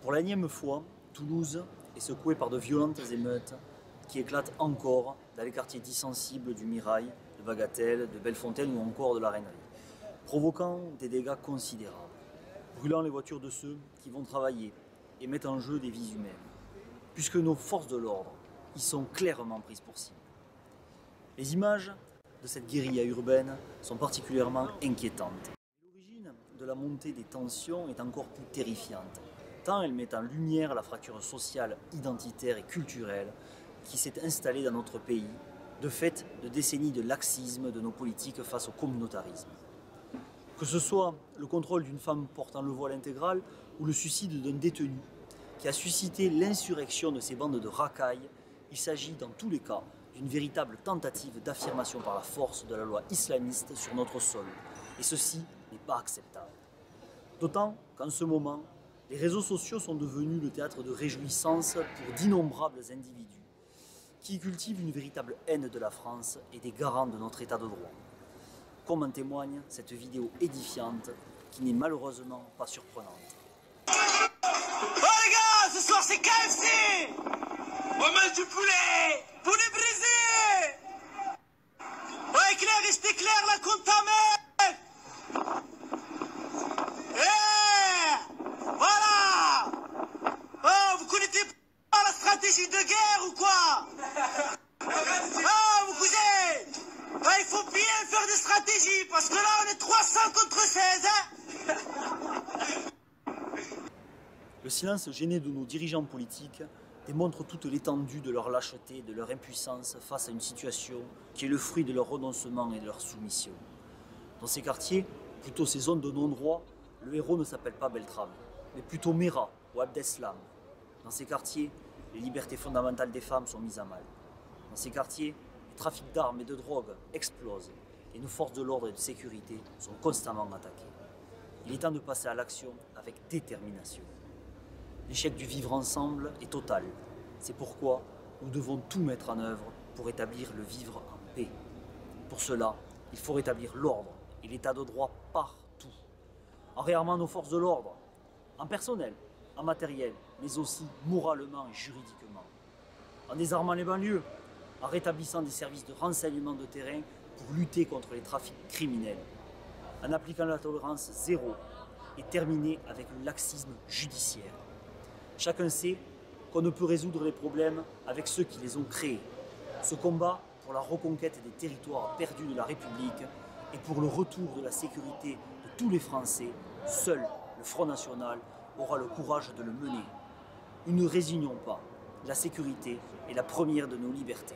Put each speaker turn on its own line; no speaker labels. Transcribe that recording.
Pour l'énième fois, Toulouse est secouée par de violentes émeutes qui éclatent encore dans les quartiers dits sensibles du Mirail, de Bagatelle, de Bellefontaine ou encore de la Rainerie, provoquant des dégâts considérables, brûlant les voitures de ceux qui vont travailler et mettent en jeu des vies humaines, puisque nos forces de l'ordre y sont clairement prises pour cible. Les images de cette guérilla urbaine sont particulièrement inquiétantes. L'origine de la montée des tensions est encore plus terrifiante, tant elle met en lumière la fracture sociale, identitaire et culturelle qui s'est installée dans notre pays, de fait de décennies de laxisme de nos politiques face au communautarisme. Que ce soit le contrôle d'une femme portant le voile intégral ou le suicide d'un détenu qui a suscité l'insurrection de ces bandes de racailles, il s'agit dans tous les cas d'une véritable tentative d'affirmation par la force de la loi islamiste sur notre sol. Et ceci n'est pas acceptable. D'autant qu'en ce moment, les réseaux sociaux sont devenus le théâtre de réjouissance pour d'innombrables individus qui cultivent une véritable haine de la France et des garants de notre état de droit. Comme en témoigne cette vidéo édifiante qui n'est malheureusement pas surprenante.
Oh les gars, ce soir c'est KFC! On mange du poulet! Poulet brisé! Ouais Claire, restez clair là contre ta mère! Voilà! Oh, vous connaissez pas la stratégie de guerre ou quoi? Ah, mon cousin! Ah, il faut bien faire des stratégies parce que là on est 300 contre 16, hein?
Le silence gêné de nos dirigeants politiques démontre toute l'étendue de leur lâcheté, de leur impuissance face à une situation qui est le fruit de leur renoncement et de leur soumission. Dans ces quartiers, plutôt ces zones de non-droit, le héros ne s'appelle pas Beltrame, mais plutôt Mera ou Abdeslam. Dans ces quartiers, les libertés fondamentales des femmes sont mises à mal. Dans ces quartiers, les trafics d'armes et de drogue explosent et nos forces de l'ordre et de sécurité sont constamment attaquées. Il est temps de passer à l'action avec détermination. L'échec du vivre ensemble est total. C'est pourquoi nous devons tout mettre en œuvre pour établir le vivre en paix. Pour cela, il faut rétablir l'ordre et l'état de droit partout. En réarmant nos forces de l'ordre, en personnel, en matériel, mais aussi moralement et juridiquement. En désarmant les banlieues, en rétablissant des services de renseignement de terrain pour lutter contre les trafics criminels, en appliquant la tolérance zéro et terminer avec le laxisme judiciaire. Chacun sait qu'on ne peut résoudre les problèmes avec ceux qui les ont créés. Ce combat pour la reconquête des territoires perdus de la République et pour le retour de la sécurité de tous les Français, seul le Front National aura le courage de le mener. Nous ne résignons pas. La sécurité est la première de nos libertés.